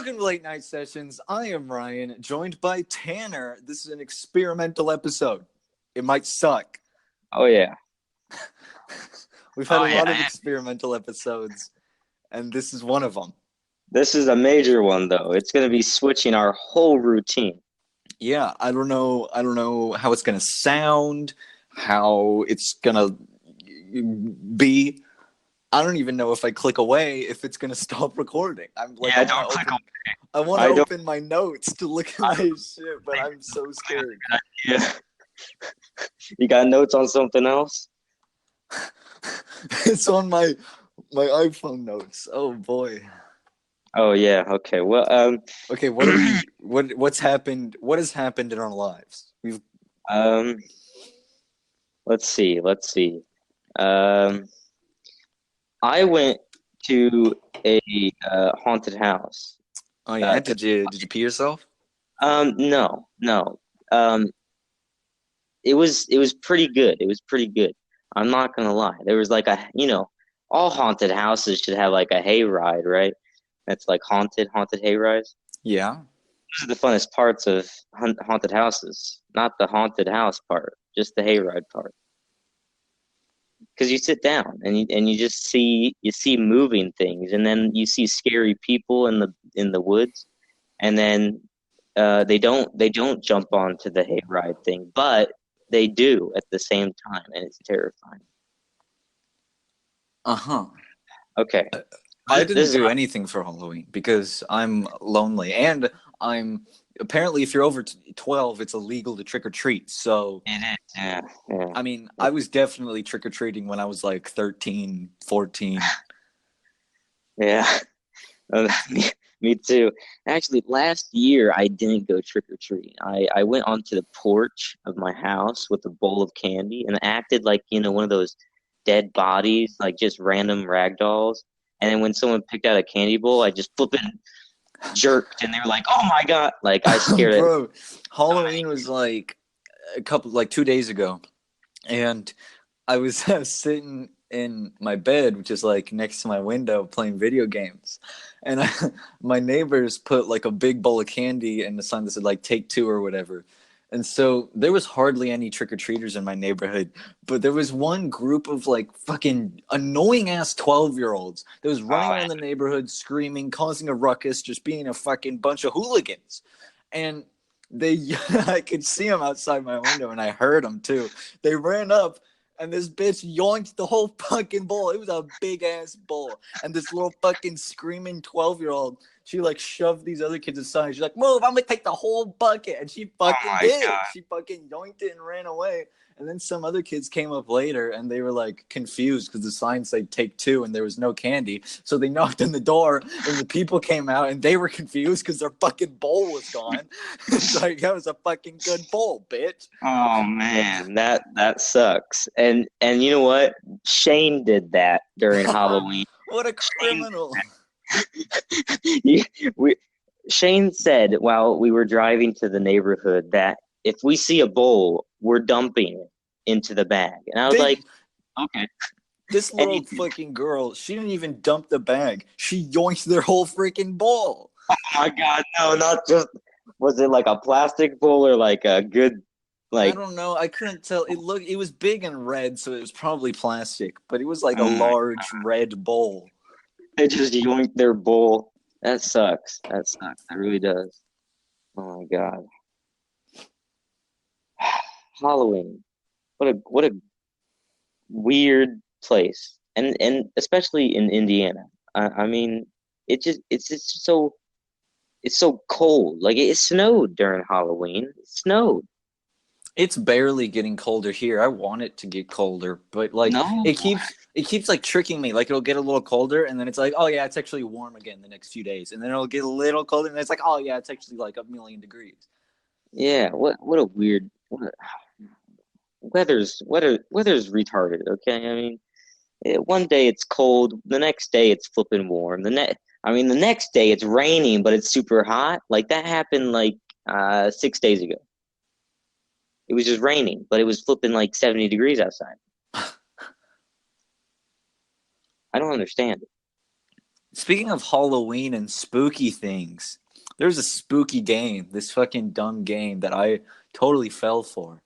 Welcome to Late Night Sessions. I am Ryan, joined by Tanner. This is an experimental episode. It might suck. Oh yeah. We've had Oh a yeah. lot of experimental episodes, and this is one of them. This is a major one though. It's going to be switching our whole routine. Yeah, I don't know how it's gonna sound, how it's gonna be. I don't even know if I click away if it's gonna stop recording. Yeah, don't click on. I want to I don't. open my notes to look at my shit, but I'm so scared. Yeah. You got notes on something else? It's on my iPhone notes. Oh boy. Oh yeah. Okay. Well, Okay, what are we? What's happened? What has happened in our lives? We've um, let's see. Let's see. Um, I went to a haunted house. Oh yeah, 'Cause, did you pee yourself? no, no. Um, it was pretty good. It was pretty good. I'm not gonna lie. There was like all haunted houses should have like a hayride, right? That's like haunted hayrides. Yeah. Those are the funnest parts of haunted houses, not the haunted house part, just the hayride part. Because you sit down and you just see moving things, and then you see scary people in the woods, and then they don't jump onto the hayride thing, but they do at the same time, and it's terrifying. Uh-huh. Okay, I this didn't is do anything for Halloween because I'm lonely, and I'm apparently if you're over 12, it's illegal to trick or treat. So, it is. Yeah, yeah, I mean, I was definitely trick or treating when I was like 13, 14. yeah. Me too. Actually, last year I didn't go trick or treating. I went onto the porch of my house with a bowl of candy and acted like, one of those dead bodies, like just random rag dolls. And then when someone picked out a candy bowl, I just flipping jerked, and they were like, "Oh my God!" Like I scared it. Bro, Halloween was like 2 days ago, and I was sitting in my bed, which is like next to my window, playing video games, and my neighbors put like a big bowl of candy and a sign that said like "Take two" or whatever. And so there was hardly any trick or treaters in my neighborhood, but there was one group of like fucking annoying ass 12-year-olds that was running around the neighborhood, screaming, causing a ruckus, just being a fucking bunch of hooligans. And I could see them outside my window, and I heard them too. They ran up, and this bitch yoinked the whole fucking bowl. It was a big ass bowl. And this little fucking screaming 12-year-old, she like shoved these other kids aside. She's like, "Move, I'm gonna take the whole bucket." And she Oh fucking my did. God. She fucking yoinked it and ran away. And then some other kids came up later, and they were like confused because the sign said "Take two" and there was no candy. So they knocked on the door, and the people came out, and they were confused because their fucking bowl was gone. It's like, that was a fucking good bowl, bitch. Oh man, that sucks. And you know what? Shane did that during Halloween. What a Shane, criminal. we, Shane said while we were driving to the neighborhood that if we see a bowl, we're dumping it into the bag. And I was They like, okay. This And little fucking girl, she didn't even dump the bag. She yoinked their whole freaking bowl. oh my God, no, not just, was it like a plastic bowl or like a good, I like, don't know. I couldn't tell. It was big and red, so it was probably plastic, but it was like a oh my, large red bowl. they just yoinked their bowl. That sucks. That sucks. That really does. Oh my God. Halloween. What a weird place, and especially in Indiana. I mean, it's so cold. Like it snowed during Halloween. It snowed. It's barely getting colder here. I want it to get colder, but like No, it keeps like tricking me. Like it'll get a little colder, and then it's like, oh yeah, it's actually warm again the next few days, and then it'll get a little colder, and it's like, oh yeah, it's actually like a million degrees. yeah. What a weird. Weather's retarded. Okay, I mean, one day it's cold, the next day it's flipping warm. The next day it's raining, but it's super hot. Like that happened like 6 days ago. It was just raining, but it was flipping like 70 degrees outside. I don't understand it. Speaking of Halloween and spooky things, there's a spooky game, this fucking dumb game that I totally fell for.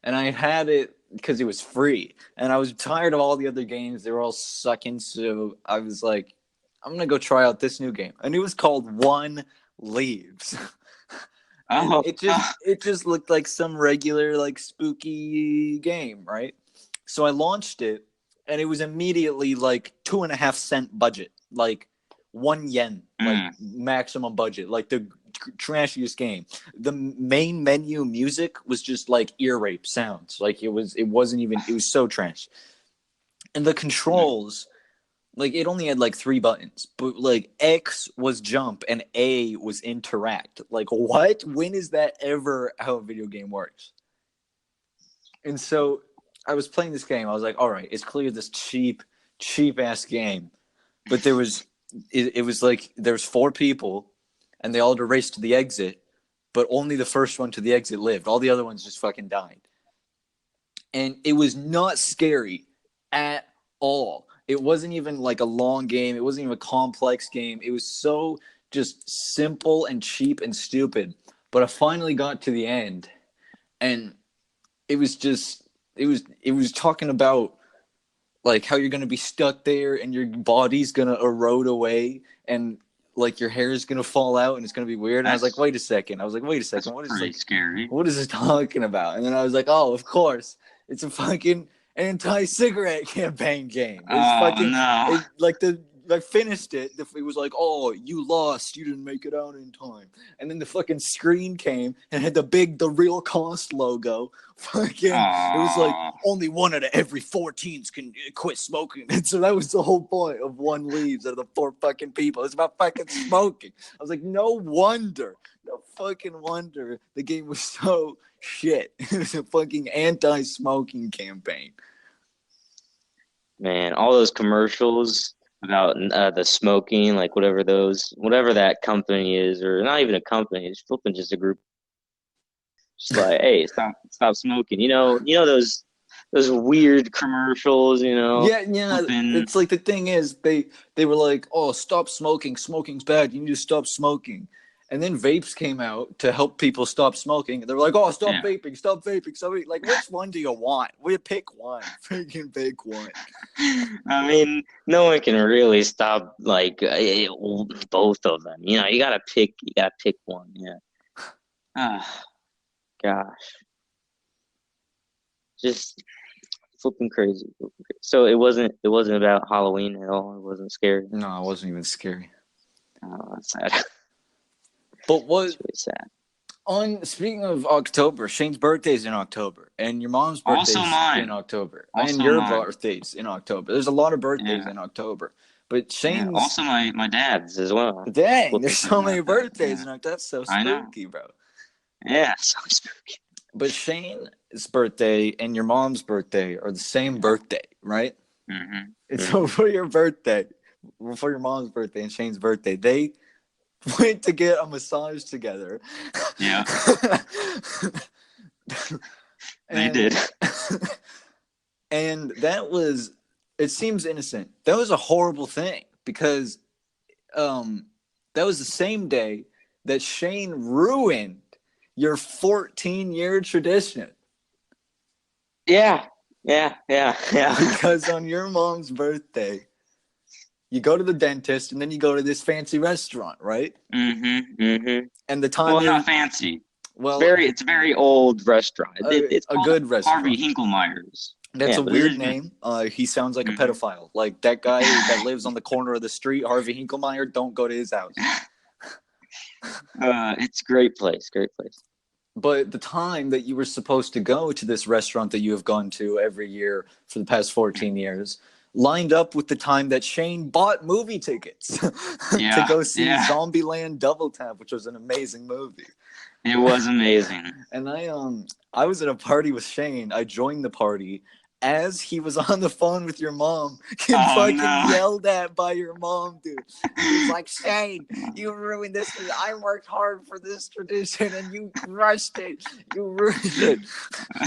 And I had it because it was free. And I was tired of all the other games. They were all sucking. So I was like, I'm going to go try out this new game. And it was called One Leaves. And Oh, it just looked like some regular like spooky game, right? So I launched it, and it was immediately like 2.5 cent budget, like 1 yen, like mm, maximum budget, like the trashiest game. The main menu music was just like ear rape sounds, like it wasn't even, it was so trash. And the controls, like it only had like 3 buttons, but like X was jump and A was interact. Like what? When is that ever how a video game works? And so I was playing this game. I was like, all right, it's clear this cheap ass game. But it was like there's 4 people, and they all had to race to the exit, but only the first one to the exit lived. All the other ones just fucking died. And it was not scary at all. It wasn't even like a long game. It wasn't even a complex game. It was so just simple and cheap and stupid. But I finally got to the end, and it was just it was talking about like how you're gonna be stuck there and your body's gonna erode away and like your hair is gonna fall out and it's gonna be weird. And I was like, that's wait a second. I was like, wait a that's second. pretty scary. What is this talking about? And then I was like, oh, of course, it's a fucking anti-cigarette campaign game. It's Oh fucking no. like the I finished it. It was like, oh, you lost. You didn't make it out in time. And then the fucking screen came and had the real cost logo. Fucking, it was like Oh, only one out of every 4 teens can quit smoking. And so that was the whole point of One Leaves out of the 4 fucking people. It's about fucking smoking. I was like, no fucking wonder the game was so shit. It was a fucking anti-smoking campaign. man, all those commercials about the smoking, like whatever that company is, or not even a company, it's flipping just a group. Just like, hey, stop smoking. Those weird commercials. Yeah, yeah. Flipping. It's like the thing is, they were like, "Oh, stop smoking. Smoking's bad. You need to stop smoking." And then vapes came out to help people stop smoking. They were like, "Oh, stop Yeah. vaping, stop vaping, stop vaping." Like, which one do you want? We pick one. Freaking pick one. I mean, no one can really stop like both of them. You gotta pick one. Yeah. Ah, gosh, just flipping crazy. So it wasn't about Halloween at all. It wasn't scary. No, it wasn't even scary. Oh, that's sad. But what It's really sad. on speaking of October, Shane's birthday's in October, and your mom's Also birthday's in mine. October, and Also your mine. birthday's in October. There's a lot of birthdays Yeah. in October, but Yeah. Shane's Also my dad's as well. dang, Flipping there's so thinking many about that. birthdays Yeah. in October. That's so I know. spooky, bro. Yeah. So spooky. But Shane's birthday and your mom's birthday are the same Yeah. birthday, right? Mm-hmm. And so Mm-hmm. for your birthday, for your mom's birthday and Shane's birthday, they went to get a massage together. Yeah. They and did. and that was, it seems innocent. That was a horrible thing because um that was the same day that Shane ruined your 14-year tradition. Yeah. Yeah. Yeah. Yeah. Because on your mom's birthday, you go to the dentist and then you go to this fancy restaurant, right? Mm-hmm. Mm-hmm. And the time Well, you're, not fancy. well, It's a very old restaurant. It's a called good Harvey restaurant. Hinklemeyer's. That's Yeah, a but this weird is good. name. He sounds like a Mm-hmm. pedophile. Like that guy that lives on the corner of the street, Harvey Hinklemeyer. Don't go to his house. It's a great place. Great place. But the time that you were supposed to go to this restaurant that you have gone to every year for the past 14 years lined up with the time that Shane bought movie tickets to Yeah. go see Yeah. Zombieland Double Tap, which was an amazing movie. It was amazing. And I was at a party with Shane. I joined the party as he was on the phone with your mom, getting Oh fucking no. yelled at by your mom, dude. He was like, Shane, you ruined this. I worked hard for this tradition and you crushed it. You ruined it.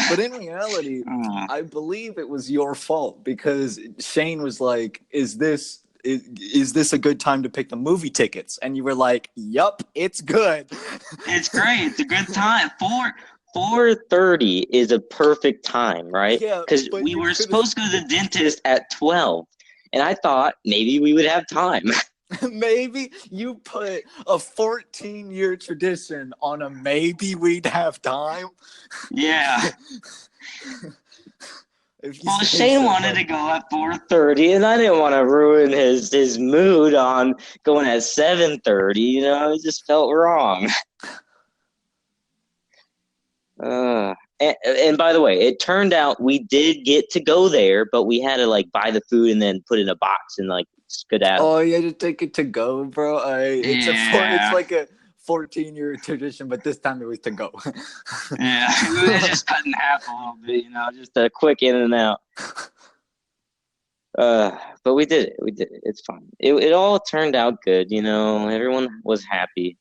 But in reality, Oh, I believe it was your fault because Shane was like, is this is this a good time to pick the movie tickets? And you were like, yup, it's good. It's great. It's a good time. 4:30 is a perfect time, right? Yeah, Because but we you were could have supposed to go to the dentist at 12, and I thought maybe we would have time. maybe you put a 14-year tradition on a maybe we'd have time. Yeah. If you Well, say Shane so, wanted but to go at 4:30, and I didn't want to ruin his mood on going at 7:30. You know, it just felt wrong. And by the way, it turned out we did get to go there, but we had to like buy the food and then put it in a box and like skedaddle. oh, you had to take it to go, bro. It's Yeah, like a 14-year tradition, but this time it was to go. yeah. We were just cut in half a little bit, you know, just a quick in and out. But we did it. We did it. It's fine. It all turned out good, you know. Everyone was happy,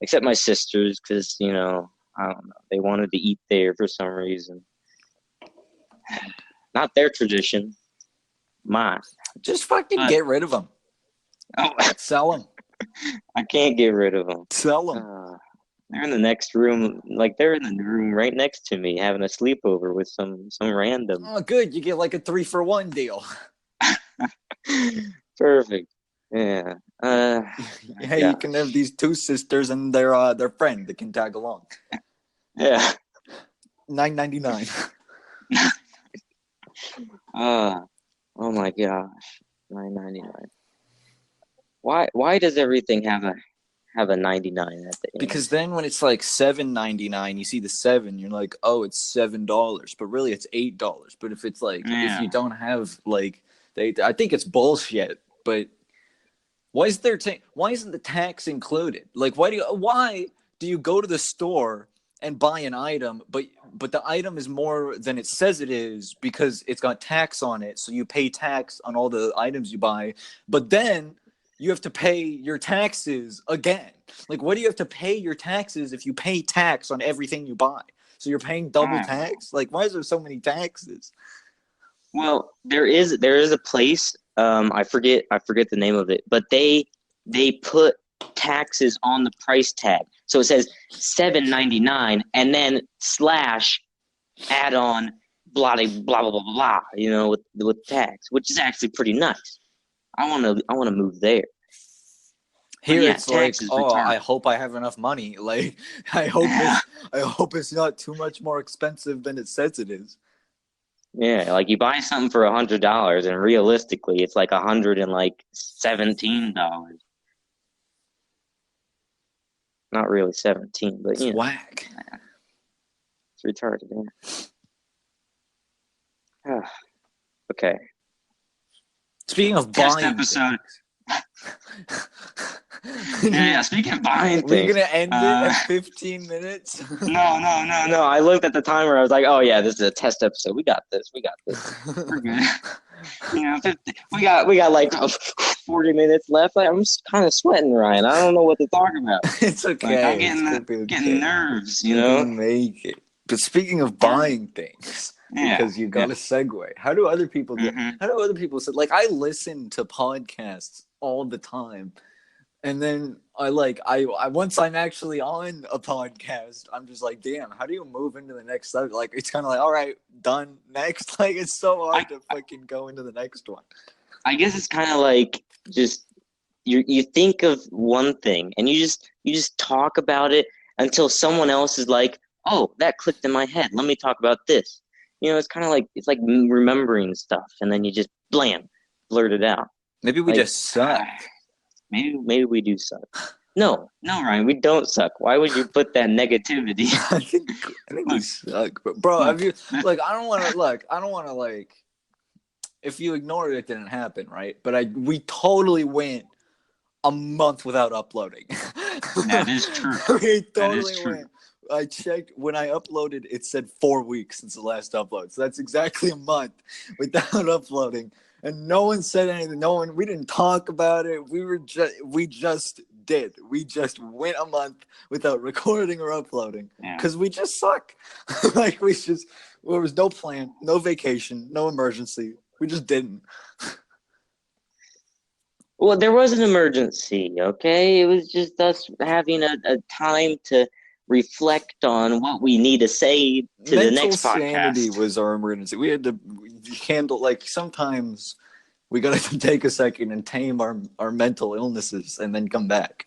except my sisters, because you know, I don't know, they wanted to eat there for some reason. Not their tradition, mine. Just fucking But get rid of them. oh, Sell them. I can't get rid of them. Sell them. They're in the next room, like they're in the room right next to me, having a sleepover with some random. Oh, good. You get like a 3-for-1 deal. Perfect. Yeah. Hey, Yeah. you can have these two sisters and their friend that can tag along. Yeah. $9.99. Oh my gosh. $9.99. Why does everything have a 99 at the end? Because then when it's like $7.99, you see the 7, you're like, oh, it's $7, but really it's $8. But if it's like if you don't have like I think it's bullshit. But why is why isn't the tax included? Like why do you go to the store and buy an item, but the item is more than it says it is because it's got tax on it, so you pay tax on all the items you buy, but then you have to pay your taxes again. Like, what do you have to pay your taxes if you pay tax on everything you buy? So you're paying double tax? Like, why is there so many taxes? Well, there is a place, I forget the name of it, but they put taxes on the price tag. So it says $7.99 and then slash add on blah blah blah blah blah, you know, with tax, which is actually pretty nice. I want to move there. But Here yeah, it's like, taxes oh, I retarded. hope I have enough money. Like, I hope it's not too much more expensive than it says it is. Yeah, like you buy something for $100 and realistically it's like $117. Not really 17, but It's you know, whack. it's retarded. Yeah. Okay. Speaking of Test buying episode. things. Yeah. Speaking of buying Were you things, gonna end it at 15 minutes? no. I looked at the timer. I was like, oh yeah, this is a test episode. We got this. We're good. You know, we got like 40 minutes left. I'm kind of sweating, Ryan. I don't know what to talk about. It's okay. Like I'm It's gonna be okay. getting nerves, you You're know. gonna make it. But speaking of buying things, because you got to segue. How do other people do? Mm-hmm. How do other people say? Like, I listen to podcasts all the time, and then I once I'm actually on a podcast, I'm just like, damn, how do you move into the next subject? Like, it's kind of like, all right, done, next. Like, it's so hard to fucking go into the next one. I guess it's kind of like just you think of one thing and you just talk about it until someone else is like, oh, that clicked in my head. Let me talk about this. You know, it's kind of like remembering stuff, and then you just blam, blurt it out. Maybe we like, just suck. Maybe we do suck. No, Ryan, we don't suck. Why would you put that negativity? I think we suck, but bro. I don't want to like. If you ignore it, it didn't happen, right? But we totally went a month without uploading. That is true. We totally went. I checked when I uploaded. It said 4 weeks since the last upload, so that's exactly a month without uploading. And no one said anything. We didn't talk about it. We just did. We just went a month without recording or uploading because we just suck. Like there was no plan, no vacation, no emergency. We just didn't. Well, there was an emergency, okay? It was just us having a time to reflect on what we need to say to the Mental next sanity podcast. was our emergency. We had to handle, like, sometimes we gotta take a second and tame our mental illnesses and then come back.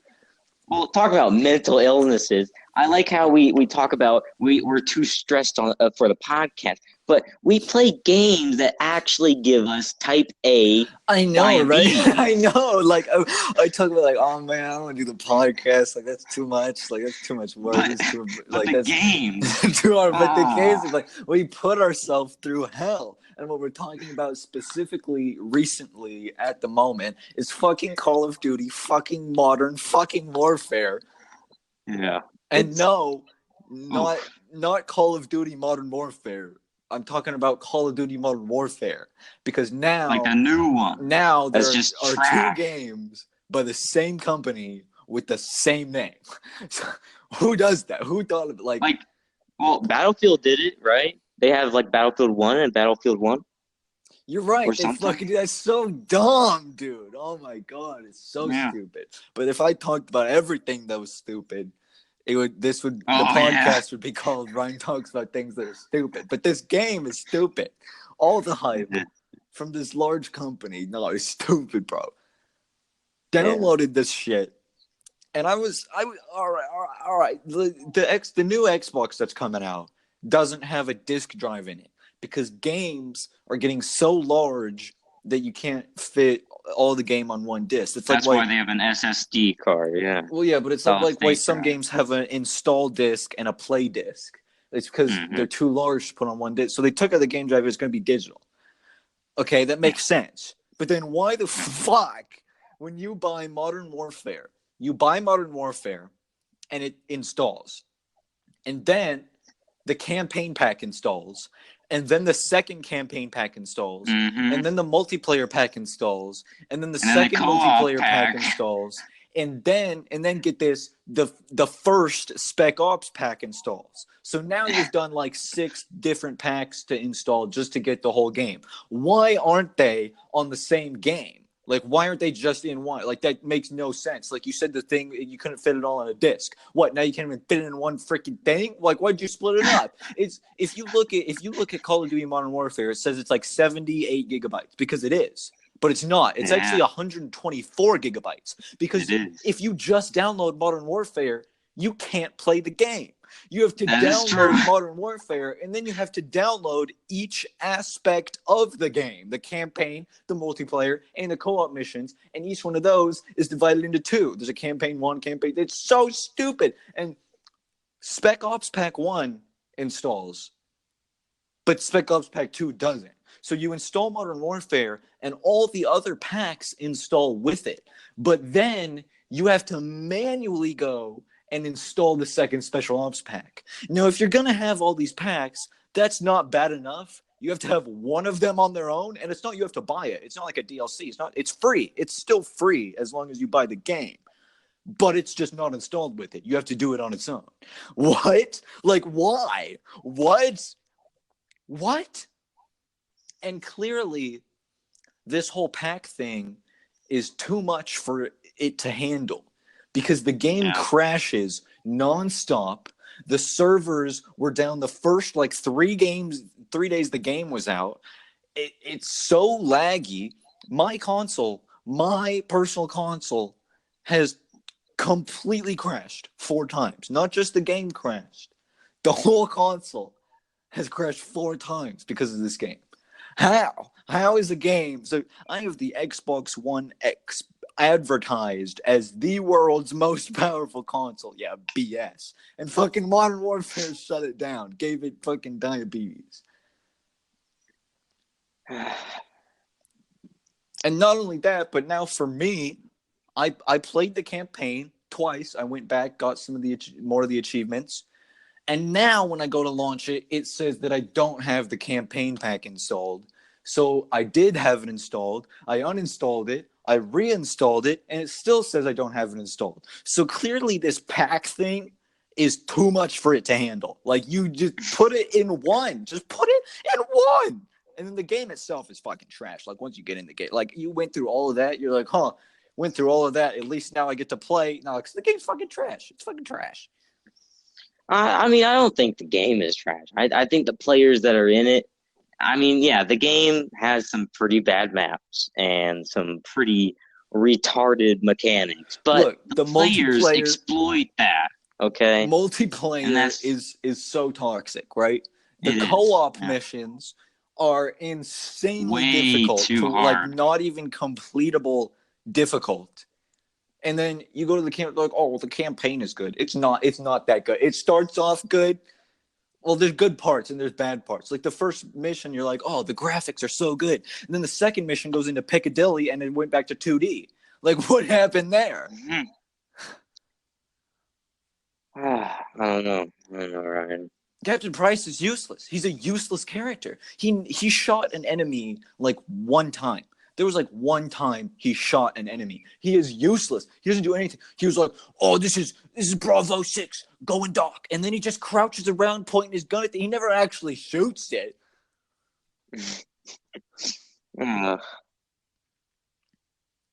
Well, talk about mental illnesses. I like how we talk about we're too stressed on for the podcast, but we play games that actually give us type A I know, right? I diabetes. know. Like I talk about, like, oh man, I don't want to do the podcast. Like, that's too much. Like, that's too much work. But It's too, but like, the that's games, too hard. But the case is, ah, like, we put ourselves through hell. And what we're talking about specifically recently at the moment is fucking Call of Duty, fucking modern, fucking warfare. yeah, And it's no, not oof, not Call of Duty Modern Warfare. I'm talking about Call of Duty Modern Warfare, because like the now new one now that's there just are two trash. games by the same company with the same name. So, who does that? Who thought of it? Like, Like, well, Battlefield did it, right? They have like Battlefield 1 and Battlefield 1 you're or right. They something. fucking do. That's so dumb, dude. Oh my god, it's so Yeah. stupid. But if I talked about everything that was stupid, the Oh yeah. podcast would be called Ryan Talks About Things That Are Stupid. But this game is stupid. All the hype from this large company, no, it's stupid, bro. Yeah. Downloaded this shit, and I was all right, all right, all right. The new Xbox that's coming out doesn't have a disk drive in it, because games are getting so large that you can't fit all the game on one disc. It's like That's why, why they have an SSD card. Yeah. well, yeah, but it's Solid like why state some drive. games have an install disc and a play disc. It's because Hmm. they're too large to put on one disc. So they took out the game drive. It's going to be digital. Okay, that Yeah. makes sense. But then why the Yeah. fuck, when you buy Modern Warfare and it installs, and then the campaign pack installs, and then the second campaign pack installs, Hmm. and then the multiplayer pack installs, and then the And then the second co-op multiplayer pack pack. installs, and then get this, the first Spec Ops pack installs. So now you've done like 6 different packs to install just to get the whole game. Why aren't they on the same game? Like, why aren't they just in one? Like, that makes no sense. Like you said, the thing, you couldn't fit it all on a disc. What, now you can't even fit it in one freaking thing? Like, why'd you split it up? It's if you look at Call of Duty Modern Warfare, it says it's like 78 gigabytes, because it is. But it's not. It's actually Yeah, 124 gigabytes, it because is. if you just download Modern Warfare, you can't play the game. You have to That is true. download Modern Warfare, and then you have to download each aspect of the game, the campaign, the multiplayer, and the co-op missions. And each one of those is divided into two. There's a campaign one, campaign. It's so stupid. And Spec Ops Pack 1 installs, but Spec Ops Pack 2 doesn't. So you install Modern Warfare, and all the other packs install with it. But then you have to manually go and install the second Special Ops pack. Now, if you're going to have all these packs, that's not bad enough. You have to have one of them on their own, and it's not, you have to buy it. It's not like a DLC. It's free. It's still free as long as you buy the game. But it's just not installed with it. You have to do it on its own. What? Like, why? What? What? And clearly, this whole pack thing is too much for it to handle, because the game Yeah. crashes nonstop. The servers were down the first like 3 days the game was out. It's so laggy. My personal console, has completely crashed 4 times. Not just the game crashed. The whole console has crashed 4 times because of this game. How? How is the game? So I have the Xbox One X advertised as the world's most powerful console. Yeah, BS. And fucking Modern Warfare shut it down, gave it fucking diabetes. And not only that, but now for me, I played the campaign twice. I went back, got some of the more of the achievements. And now when I go to launch it, it says that I don't have the campaign pack installed. So I did have it installed. I uninstalled it. I reinstalled it, and it still says I don't have it installed. So clearly this pack thing is too much for it to handle. Like, you just put it in one. Just put it in one. And then the game itself is fucking trash. Like, once you get in the game, like, you went through all of that, you're like, huh, Went through all of that. At least now I get to play. No, because the game's fucking trash. It's fucking trash. I mean, I don't think the game is trash. I think the players that are in it. I mean, yeah, the game has some pretty bad maps and some pretty retarded mechanics, but Look, the the players multiplayer exploit that. Okay, and multiplayer that's is so toxic, right? The it is. co-op Yeah. missions are insanely Way difficult to too like hard. not even completable difficult. And then you go to the camp like, oh well, the campaign is good. It's not that good. It starts off good. Well, there's good parts and there's bad parts. Like the first mission, you're like, oh, the graphics are so good. And then the second mission goes into Piccadilly and it went back to 2D. Like, what happened there? Mhm. I don't know. I don't know, Ryan. Captain Price is useless. He's a useless character. He shot an enemy like one time. There was like one time he shot an enemy. He is useless. He doesn't do anything. He was like, "Oh, this is Bravo 6 going dock," and then he just crouches around pointing his gun at it. He never actually shoots it. Uh,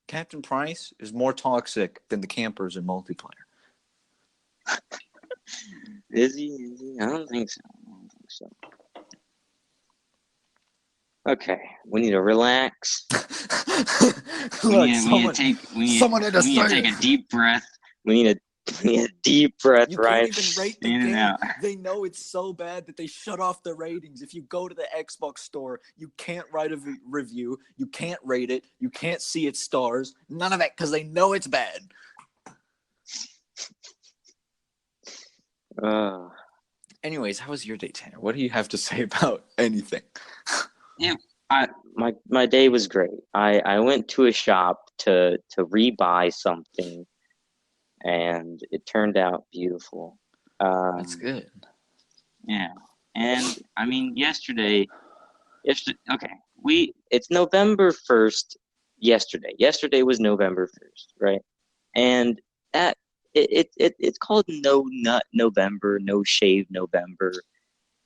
Captain Price is more toxic than the campers in multiplayer. is he? Is he? I don't think so. I don't think so. Okay, we need to relax. Look, we need to take a deep breath. We need a deep breath, You right? can't even rate the In and game. out. They know it's so bad that they shut off the ratings. If you go to the Xbox store, you can't write a review. You can't rate it. You can't see its stars. None of that because they know it's bad. Anyways, how was your day, Tanner? What do you have to say about anything? Yeah, my day was great. I went to a shop to rebuy something, and it turned out beautiful. That's good. Yeah, and I mean yesterday, okay, it's November 1st. Yesterday was November 1st, right? And that it's called No Nut November, No Shave November.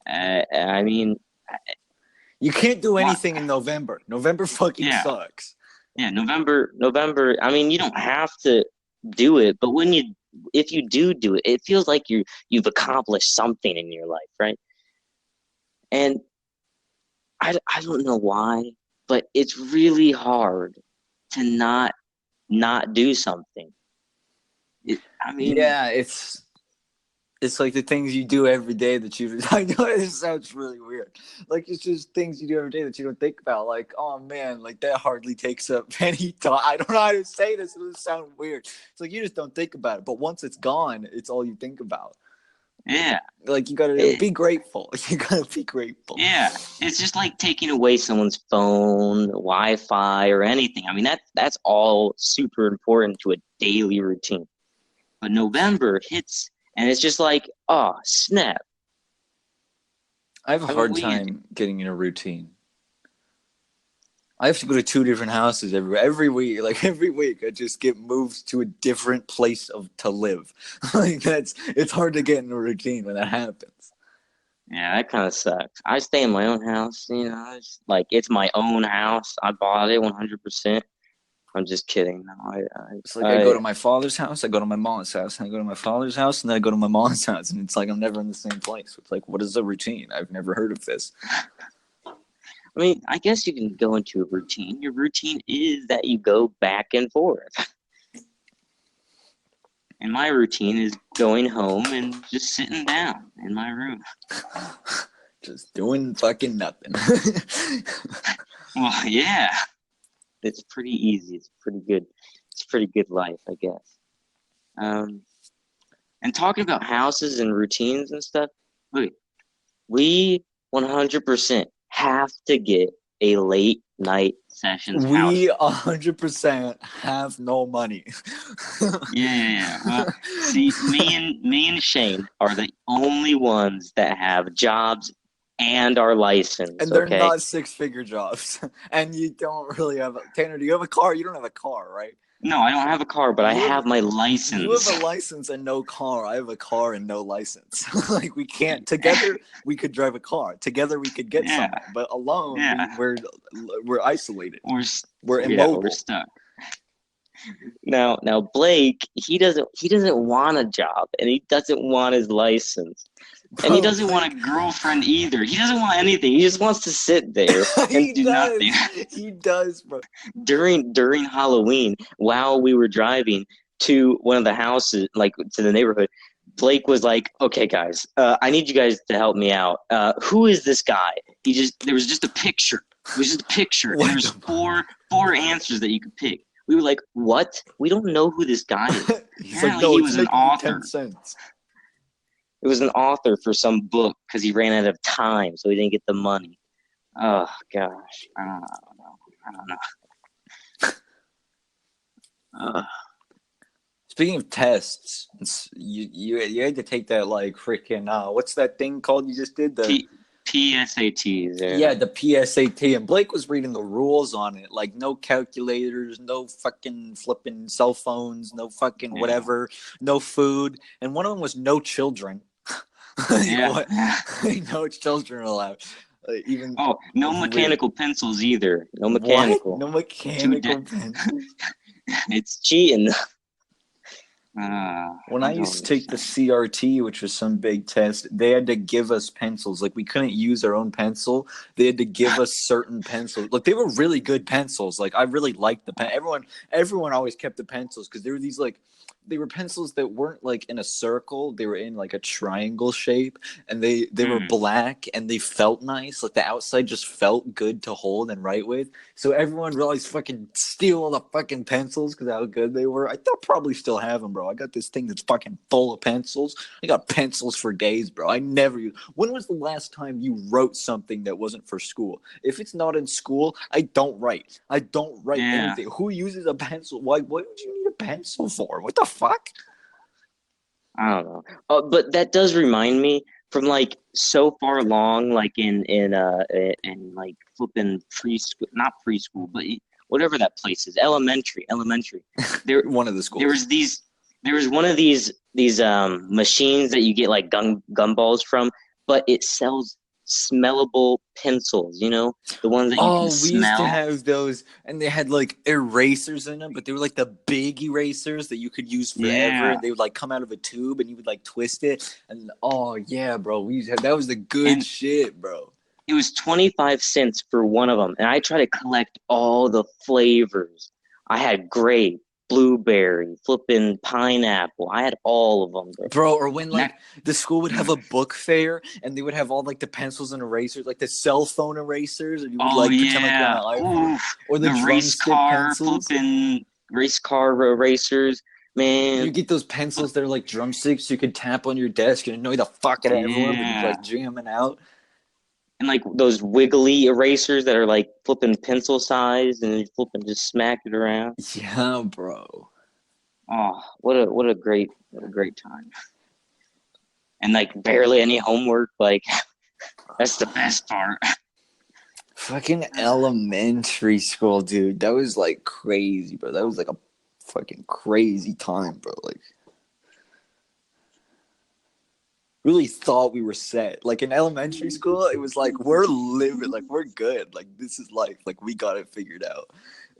I mean, You can't do what? anything in November. November fucking Yeah, sucks. yeah. November. I mean, you don't have to do it, but if you do it, it feels like you've accomplished something in your life, right? And I don't know why, but it's really hard to not do something. I mean, Yeah, it's like the things you do every day that you. I know it sounds really weird. Like it's just things you do every day that you don't think about. Like, oh man, like that hardly takes up any time. I don't know how to say this. It would sound weird. It's like you just don't think about it. But once it's gone, it's all you think about. yeah. Like you gotta be grateful. You gotta be grateful. Yeah, it's just like taking away someone's phone, Wi-Fi, or anything. I mean, that's all super important to a daily routine. But November hits, and it's just like, oh, snap. I have a I mean, hard time getting in a routine. I have to go to 2 different houses every week. Like every week, I just get moved to a different place to live. Like it's hard to get in a routine when that happens. Yeah, that kind of sucks. I stay in my own house, it's like it's my own house. I bought it 100%. I'm just kidding. No, It's like I go to my father's house, I go to my mom's house, and I go to my father's house, and then I go to my mom's house, and it's like I'm never in the same place. It's like, what is a routine? I've never heard of this. I mean, I guess you can go into a routine. Your routine is that you go back and forth. And my routine is going home and just sitting down in my room. Just doing fucking nothing. Well, yeah. It's pretty easy. It's pretty good. It's a pretty good life, I guess. And talking about houses and routines and stuff, look, we 100% have to get a late night sessions house. We 100% have no money. Yeah. Well, see, me and Shane are the only ones that have jobs and are licensed. And they're Okay? not 6-figure jobs. And you don't really have Tanner, do you have a car? You don't have a car, right? No, I don't have a car, but I have my license. You have a license and no car. I have a car and no license. Like we can't together. We could drive a car. Together we could get somewhere. But alone, we're isolated. We're immobile. We're stuck. Now Blake, he doesn't want a job, and he doesn't want his license, and he Bro, doesn't want Blake. a girlfriend either. He doesn't want anything. He just wants to sit there and He do nothing. does. He does, bro. During Halloween, while we were driving to one of the houses, like to the neighborhood, Blake was like, "Okay, guys, I need you guys to help me out. Who is this guy?" There was just a picture. It was just a picture, and What there's the four answers that you could pick. We were like, "What? We don't know who this guy is." He's like, Apparently, no, he it's was an making me 10 author. cents. It was an author for some book because he ran out of time, so he didn't get the money. Oh gosh, I don't know. I don't know. Speaking of tests, you had to take that like freaking what's that thing called you just did PSATs. yeah, the PSAT, and Blake was reading the rules on it, like no calculators, no fucking flipping cell phones, no fucking Yeah. whatever, no food, and one of them was no children. Yeah. No children allowed. Even Oh, no weird. mechanical pencils either. No What? mechanical. No mechanical pencils? It's cheating. When I I don't used to take the understand. CRT, which was some big test, they had to give us pencils. Like we couldn't use our own pencil. They had to give us certain pencils. Like they were really good pencils. Like I really liked the pen. Everyone always kept the pencils because they were these like they were pencils that weren't like in a circle. They were in like a triangle shape, and they were Hmm. black and they felt nice. Like the outside just felt good to hold and write with. So everyone realized fucking steal all the fucking pencils because how good they were. I thought probably still have them, bro. I got this thing that's fucking full of pencils. I got pencils for days, bro. I never use. When was the last time you wrote something that wasn't for school? If it's not in school, I don't write. I don't write Yeah. anything. Who uses a pencil? Why? What would you need a pencil for? What the fuck? I don't know. But that does remind me from like so far along, like in like flipping preschool, not preschool, but whatever that place is, elementary. There One of the there schools. was these there was one of these machines that you get like gumballs from, but it sells smellable pencils. You know, the ones that you can Oh, we used to smell. have those, and they had like erasers in them, but they were like the big erasers that you could use forever, Yeah, and they would like come out of a tube, and you would like twist it, and oh yeah, bro, we used to have, that was the good and shit, bro. it was 25 cents for one of them, and I try to collect all the flavors. I had grape, blueberry, flipping pineapple. I had all of them, bro. Bro, or when That, like the school would have a book fair and they would have all like the pencils and erasers, like the cell phone erasers, and you would oh like pretend like you're on yeah, an iPhone, oof, or the the drumstick pencils. race car racers, You man. get those pencils that are like drumsticks you could tap on your desk and annoy the fuck out of everyone when you're Yeah, like jamming out. and like those wiggly erasers that are like flipping pencil size, and you flip and just smack it around. Yeah, bro. Oh, what a great time. And like barely any homework, like that's the best part. Fucking elementary school, dude. That was like crazy, bro. That was like a fucking crazy time, bro. Like, really thought we were set. Like in elementary school, it was like we're living, like we're good. Like this is life. Like we got it figured out.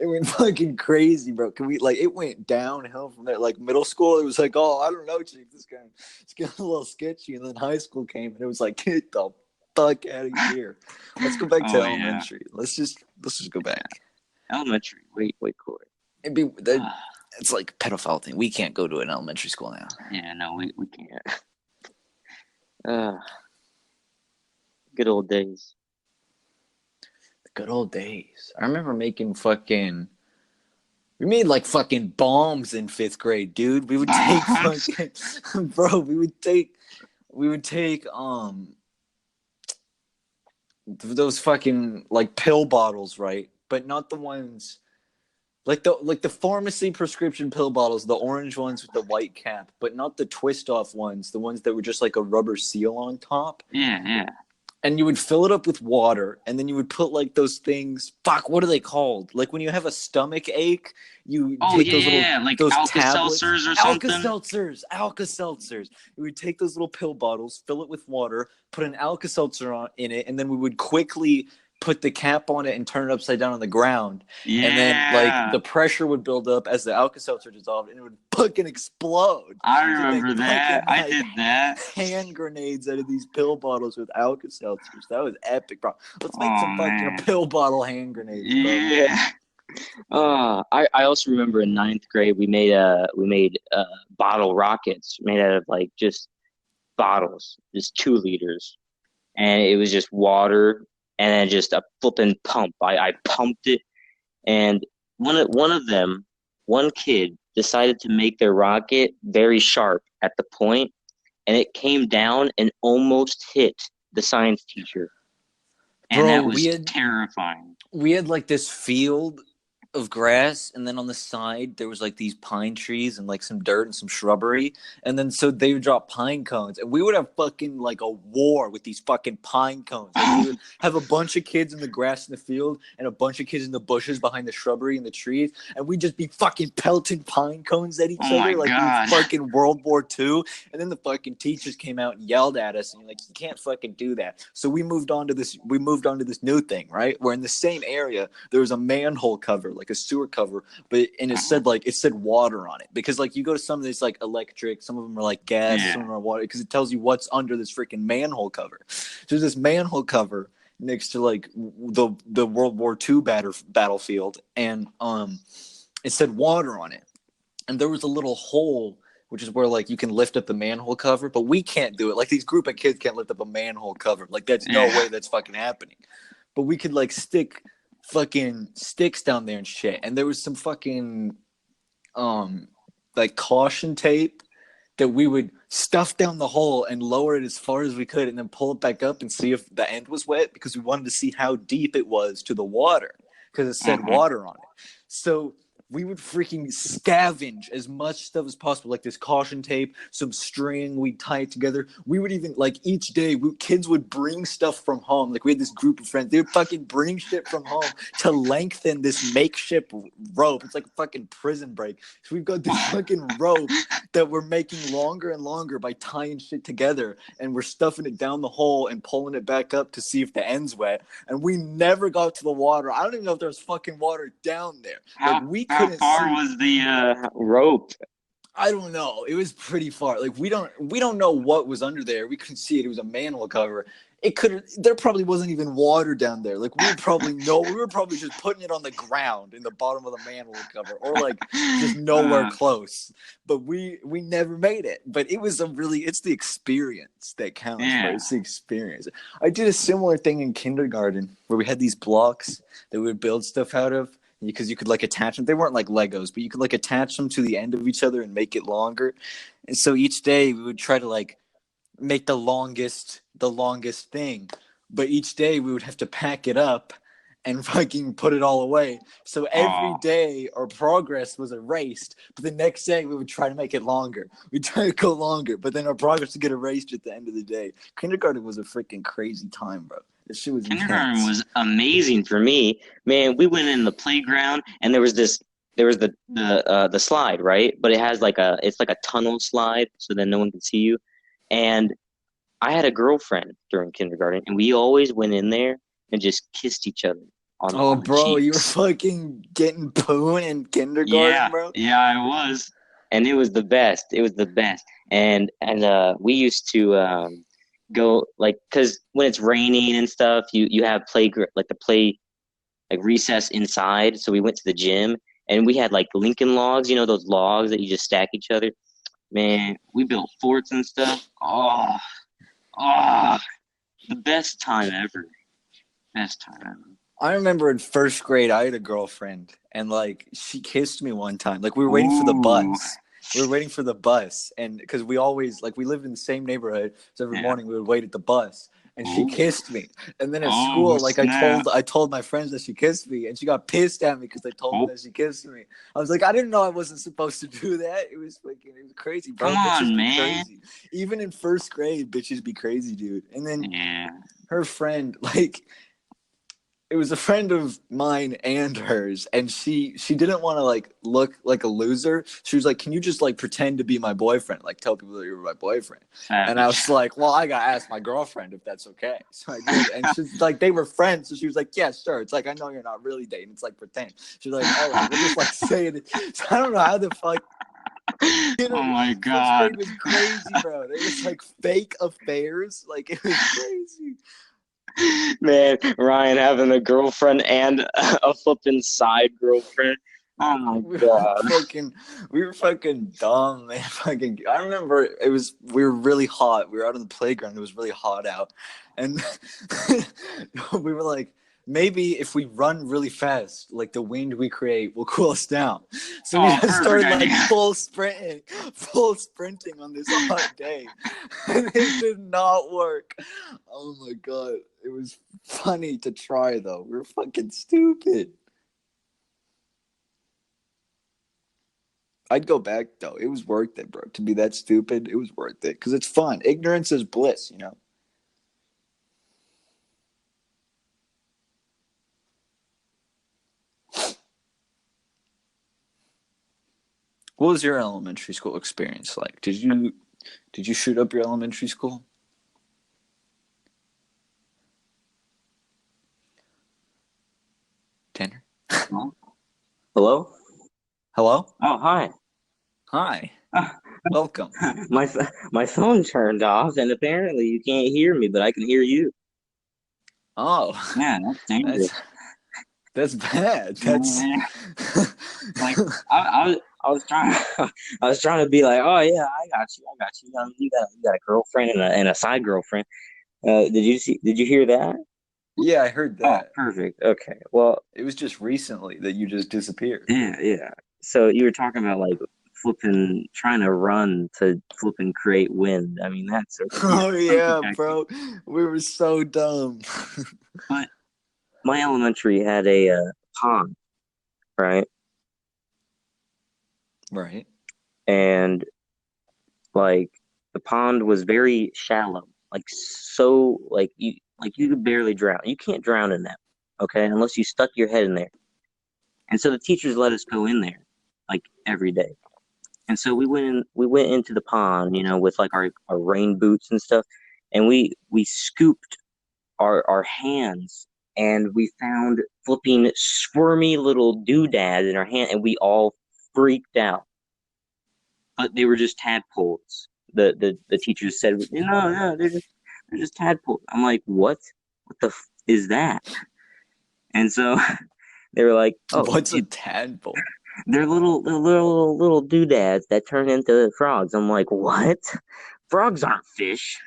It went fucking crazy, bro. Can we like it went downhill from there? Like middle school, it was like, oh, I don't know, chief. This guy, it's getting a little sketchy. And then high school came, and it was like, get the fuck out of here. Let's go back to Oh yeah, elementary. Let's just go yeah. back. Elementary. Wait, Corey. It'd be that. It's like a pedophile thing. We can't go to an elementary school now. Yeah, no, we can't. Uh, good old days. Good old days. I remember making fucking. We made like fucking bombs in fifth grade, dude. We would take Bombs. fucking, bro. We would take those fucking like pill bottles, right? But not the ones like the pharmacy prescription pill bottles, the orange ones with the white cap, but not the twist off ones, the ones that were just like a rubber seal on top. Yeah. And you would fill it up with water, and then you would put like those things. Fuck, what are they called? Like when you have a stomach ache, you Oh take yeah, like those Alka tablets. Seltzers or Alka something. Seltzers, Alka Seltzers. We would take those little pill bottles, fill it with water, put an Alka Seltzer in it, and then we would quickly put the cap on it and turn it upside down on the ground. And then like Yeah, the pressure would build up as the Alka-Seltzer dissolved and it would fucking explode. I So we'd make remember that. fucking I like did that. hand grenades out of these pill bottles with Alka-Seltzers. That was epic, bro. Let's make Oh some fucking man. pill bottle hand grenades, bro. Yeah. I also remember in ninth grade we made bottle rockets made out of like just bottles, just 2 liters, and it was just water and then just a flipping pump. I pumped it, and one of them, one kid decided to make their rocket very sharp at the point, and it came down and almost hit the science teacher, and Bro, that we was had terrifying. we had like this field of grass, and then on the side there was like these pine trees and like some dirt and some shrubbery, and then so they would drop pine cones and we would have fucking like a war with these fucking pine cones. Like we would have a bunch of kids in the grass in the field and a bunch of kids in the bushes behind the shrubbery and the trees, and we'd just be fucking pelting pine cones at each Oh my other like it was God. fucking World War II. And then the fucking teachers came out and yelled at us and you're like, you can't fucking do that. So we moved on to this new thing, right? We're in the same area. There was a manhole cover, like a sewer cover, but and it said water on it, because like you go to some of these like electric, some of them are like gas, some Yeah. of them are water, because it tells you what's under this freaking manhole cover. So there's this manhole cover next to like the World War II battlefield, and it said water on it, and there was a little hole, which is where like you can lift up the manhole cover, but we can't do it. Like these group of kids can't lift up a manhole cover. Like that's no Yeah. way that's fucking happening. But we could like stick fucking sticks down there and shit. And there was some fucking um like caution tape that we would stuff down the hole and lower it as far as we could and then pull it back up and see if the end was wet, because we wanted to see how deep it was to the water, because it said Uh-huh. water on it. So we would freaking scavenge as much stuff as possible, like this caution tape, some string, we'd tie it together. We would even, like, each day, kids would bring stuff from home. Like, we had this group of friends. They would fucking bring shit from home to lengthen this makeshift rope. It's like a fucking prison break. So we've got this fucking rope that we're making longer and longer by tying shit together, and we're stuffing it down the hole and pulling it back up to see if the end's wet. And we never got to the water. I don't even know if there was fucking water down there. Like, How we how couldn't far see. was the rope? I don't know. It was pretty far. Like, we don't know what was under there. We couldn't see it. It was a manhole cover. There probably wasn't even water down there. Like, we were probably just putting it on the ground in the bottom of the manhole cover, or like just nowhere Uh, close. But we never made it. But it's the experience that counts, bro. yeah. It's the experience. I did a similar thing in kindergarten where we had these blocks that we would build stuff out of, because you could like attach them. They weren't like Legos, but you could like attach them to the end of each other and make it longer. And so each day we would try to like make the longest thing, but each day we would have to pack it up and fucking put it all away. So every Oh, day our progress was erased, but the next day we would try to make it longer. We'd try to go longer, but then our progress would get erased at the end of the day. Kindergarten was a freaking crazy time, bro. This shit was kindergarten intense. was amazing for me. Man, we went in the playground and there was the slide, right? But it's like a tunnel slide so that no one can see you. And I had a girlfriend during kindergarten, and we always went in there and just kissed each other on Oh, on the bro, you were cheeks. fucking getting poon in kindergarten, Yeah, bro. yeah, I was, and it was the best. It was the best, and we used to go like because when it's raining and stuff, you have like the play like recess inside. So we went to the gym, and we had like Lincoln logs, those logs that you just stack each other. Man, we built forts and stuff. Oh, the best time ever. Best time ever. I remember in first grade, I had a girlfriend, and like she kissed me one time. Like we were waiting for the Ooh, bus. We were waiting for the bus, and because we always like we lived in the same neighborhood, so every yeah. morning we would wait at the bus, and she Ooh. kissed me. And then at Oh, school, like I snap. told I told my friends that she kissed me, and she got pissed at me because I told them Oh, that she kissed me. I was like, I didn't know I wasn't supposed to do that. It was crazy, come bro. Bitches on, be man. crazy. Even in first grade, bitches be crazy, dude. And then Yeah. her friend, like it was a friend of mine and hers, and she didn't want to like look like a loser. She was like, "Can you just like pretend to be my boyfriend? Like tell people that you're my boyfriend." And I Savage. was like, "Well, I gotta ask my girlfriend if that's okay." So I did, and she's like, they were friends, so she was like, "Yeah, sure." It's like, I know you're not really dating. It's like pretend. She's like, "All right, we'll just like say it." So I don't know how the fuck. You Oh know, my first God. grade was crazy, bro. There was like fake affairs, like it was crazy. Man, Ryan having a girlfriend and a flipping side girlfriend. Oh my we were God. fucking we were fucking dumb, man. Fucking I remember it was we were really hot. We were out on the playground, it was really hot out. And we were like, maybe if we run really fast, like the wind we create will cool us down. So we Oh, just perfect started like idea. full sprinting on this hot day. And it did not work. Oh my god. It was funny to try though. We were fucking stupid. I'd go back though. It was worth it, bro. To be that stupid, it was worth it because it's fun. Ignorance is bliss, you know. What was your elementary school experience like? Did you shoot up your elementary school? Tanner? Hello? Hello? Oh, hi. Hi. Welcome. My phone turned off, and apparently you can't hear me, but I can hear you. Oh, Man, that's dangerous. that's that's bad. That's Man, like I was trying I was trying to be like, oh yeah, I got you. You got a girlfriend and a side girlfriend. Did you hear that? yeah, I heard Oh, that. perfect. Okay. Well, It was just recently that you just disappeared. yeah. So you were talking about like flipping, trying to run to flipping create wind. I mean, that's yeah, Oh perfect yeah, actually. bro. We were so dumb. But my elementary had a pond, right? Right. And like the pond was very shallow, like so, like you could barely drown. You can't drown in that, okay, unless you stuck your head in there. And so the teachers let us go in there, like every day. And so we went into the pond, with like our rain boots and stuff, and we scooped our hands and we found flipping squirmy little doodads in our hand and we all freaked out. But they were just tadpoles. The teachers said, no, they're just tadpoles. I'm like, what? What the is that? And so they were like, oh, What's a tadpole? they're little doodads that turn into frogs. I'm like, what? Frogs aren't fish.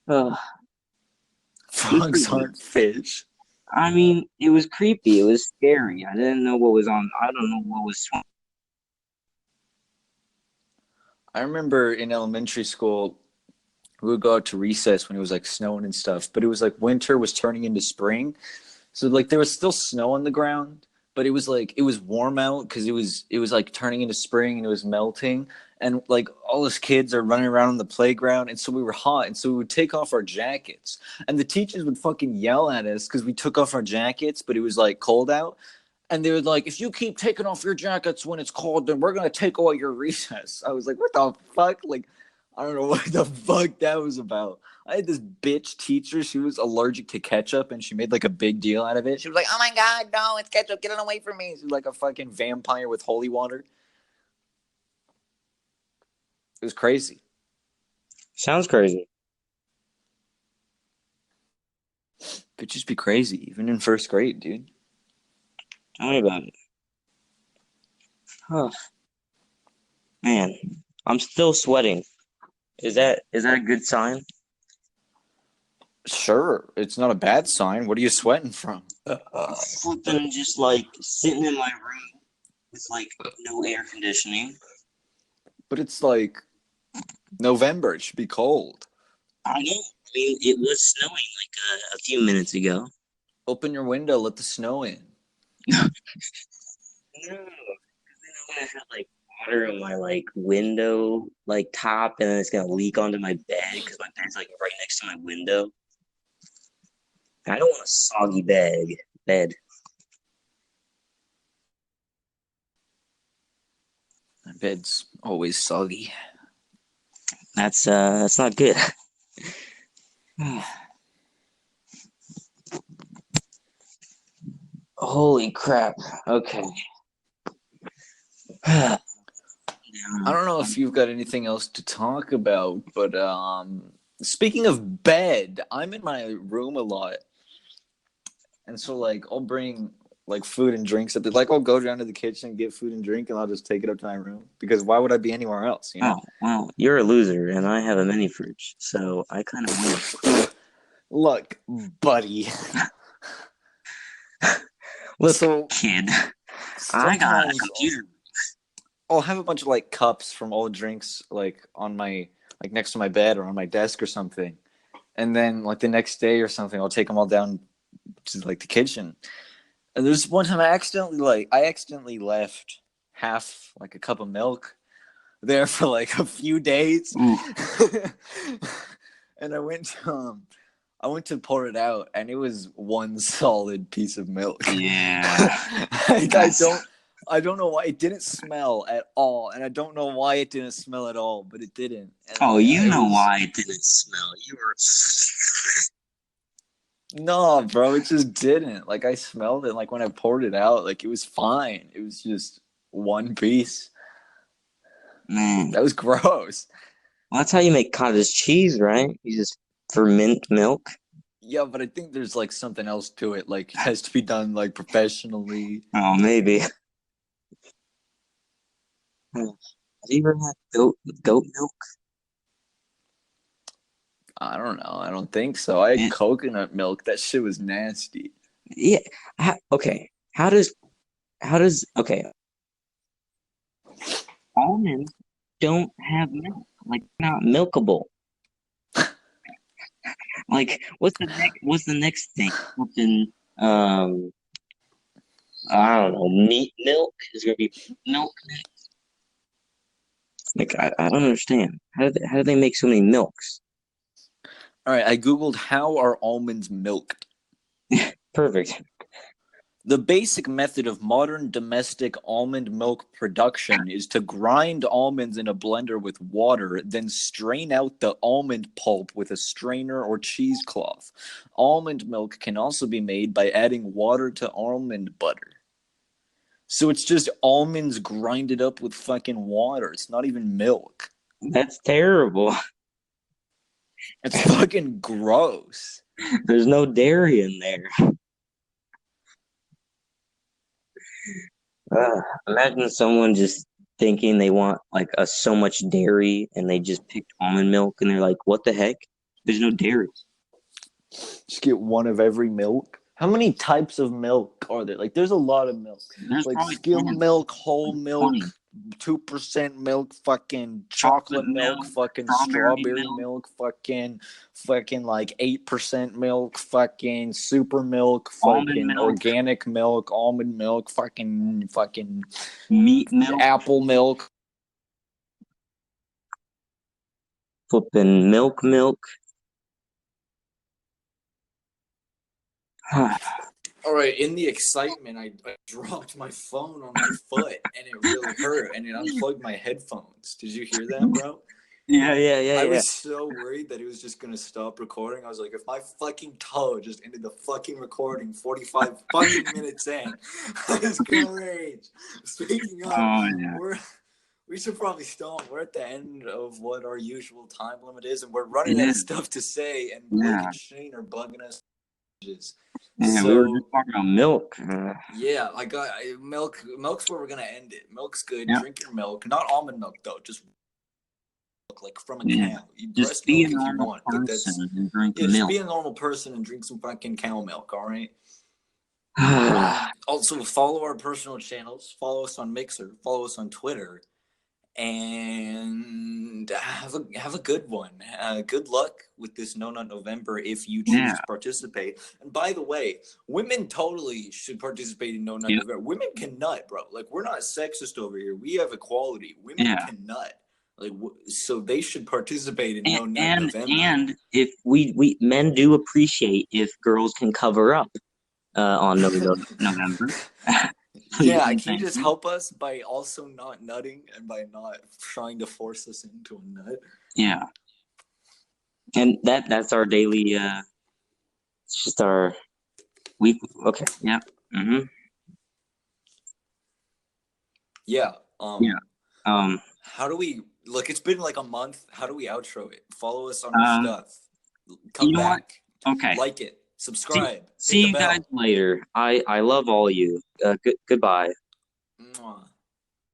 Uh, it was Frogs creepy. aren't fish. I mean, it was creepy. It was scary. I didn't know what was on. I don't know what was. I remember in elementary school, we would go out to recess when it was like snowing and stuff, but it was like winter was turning into spring. So like there was still snow on the ground, but it was warm out because it was like turning into spring and it was melting. And like all us kids are running around on the playground, and so we were hot, and so we would take off our jackets, and the teachers would fucking yell at us because we took off our jackets, but it was like cold out, and they were like, if you keep taking off your jackets when it's cold, then we're gonna take away your recess. I was like, what the fuck? Like, I don't know what the fuck that was about. I had this bitch teacher. She was allergic to ketchup, and she made like a big deal out of it. She was like, "Oh my god, no, it's ketchup! Get it away from me!" She was like a fucking vampire with holy water. It was crazy. Sounds crazy. Bitches be crazy, even in first grade, dude. Tell me about it. Oh man, I'm still sweating. Is that a good sign? Sure, it's not a bad sign. What are you sweating from? Flipping just like sitting in my room with like no air conditioning. But it's like November. It should be cold. I know. I mean, it was snowing like a few minutes ago. Open your window, let the snow in. No, because then I'm gonna have like water on my like window like top, and then it's gonna leak onto my bed because my bed's like right next to my window. I don't want a soggy bed. My bed's always soggy. That's not good. Holy crap. Okay. I don't know if you've got anything else to talk about, but speaking of bed, I'm in my room a lot. And so like I'll bring like food and drinks up. Like I'll go down to the kitchen, get food and drink, and I'll just take it up to my room because why would I be anywhere else, you know? Oh, well, you're a loser, and I have a mini fridge, so I kind of win. Look, buddy. Look, So kid, I got a sometimes computer. I'll have a bunch of like cups from old drinks like on my like next to my bed or on my desk or something. And then like the next day or something, I'll take them all down to like the kitchen. And there's one time I accidentally left half like a cup of milk there for like a few days. And I went to pour it out and it was one solid piece of milk. Yeah. I don't know why it didn't smell at all, and I don't know why it didn't smell at all, but it didn't. And Oh, you know was, why it didn't smell. You were. No, bro, it just didn't. Like I smelled it, like when I poured it out, like it was fine. It was just one piece. Man. That was gross. Well, that's how you make cottage cheese, right? You just ferment milk. Yeah, but I think there's like something else to it. Like it has to be done like professionally. Oh, maybe. Have you ever had goat milk? I don't know. I don't think so. I had It, coconut milk. That shit was nasty. yeah. Okay. How does okay? Almonds don't have milk. Like not milkable. Like what's the next thing? Something I don't know, meat milk is gonna be milk. Like I don't understand. How do they make so many milks? All right, I googled how are almonds milked. Perfect. The basic method of modern domestic almond milk production is to grind almonds in a blender with water, then strain out the almond pulp with a strainer or cheesecloth. Almond milk can also be made by adding water to almond butter. So it's just almonds grinded up with fucking water. It's not even milk. That's terrible. It's fucking gross. There's no dairy in there. Imagine someone just thinking they want like so much dairy and they just picked almond milk and they're like, what the heck? There's no dairy. Just get one of every milk. How many types of milk are there? Like, there's a lot of milk. There's Like probably skim 10, milk, whole like milk, 20. 2% milk, fucking Chocolate chocolate milk, milk, fucking strawberry strawberry milk, milk, fucking like 8% milk, fucking super milk, almond fucking milk, organic milk, almond milk, fucking meat milk, apple milk. flipping milk. All right, in the excitement, I dropped my phone on my foot and it really hurt and it unplugged my headphones. Did you hear that, bro? I Yeah. was so worried that it was just gonna stop recording. I was like, if my fucking toe just ended the fucking recording 45 fucking minutes in, I was gonna rage. Speaking of, Oh yeah. we should probably stop. We're at the end of what our usual time limit is, and we're running out Yeah. of stuff to say, and Blake Yeah. and Shane are bugging us. Yeah, we were So just talking about milk. yeah, milk. Milk's where we're gonna end it. Milk's good. Yeah. Drink your milk, not almond milk though. Just like from a Yeah. cow. You Just breast be a milk if you normal want, but that's person and drink just milk. be a normal person and drink some fucking cow milk. All right. Yeah. Also, follow our personal channels. Follow us on Mixer. Follow us on Twitter, and have a good one. Good luck with this No Nut November if you choose to participate. And by the way, women totally should participate in No Nut November. Women can nut, bro. Like we're not sexist over here. We have equality. Women can nut. Like, so they should participate in And No Nut and, November. and if we men do appreciate if girls can cover up on November. Please Yeah, and can you thank just you. help us by also not nutting and by not trying to force us into a nut? Yeah, and that's our daily. It's just our week. Okay. Yeah. Mm-hmm. Yeah. Yeah. Um. How do we look? It's been like a month. How do we outro it? Follow us on our Um. stuff. You Come know what? back. Okay. Like it. See Subscribe. Hit see the you guys bell. later. I love all you. Goodbye. Mwah.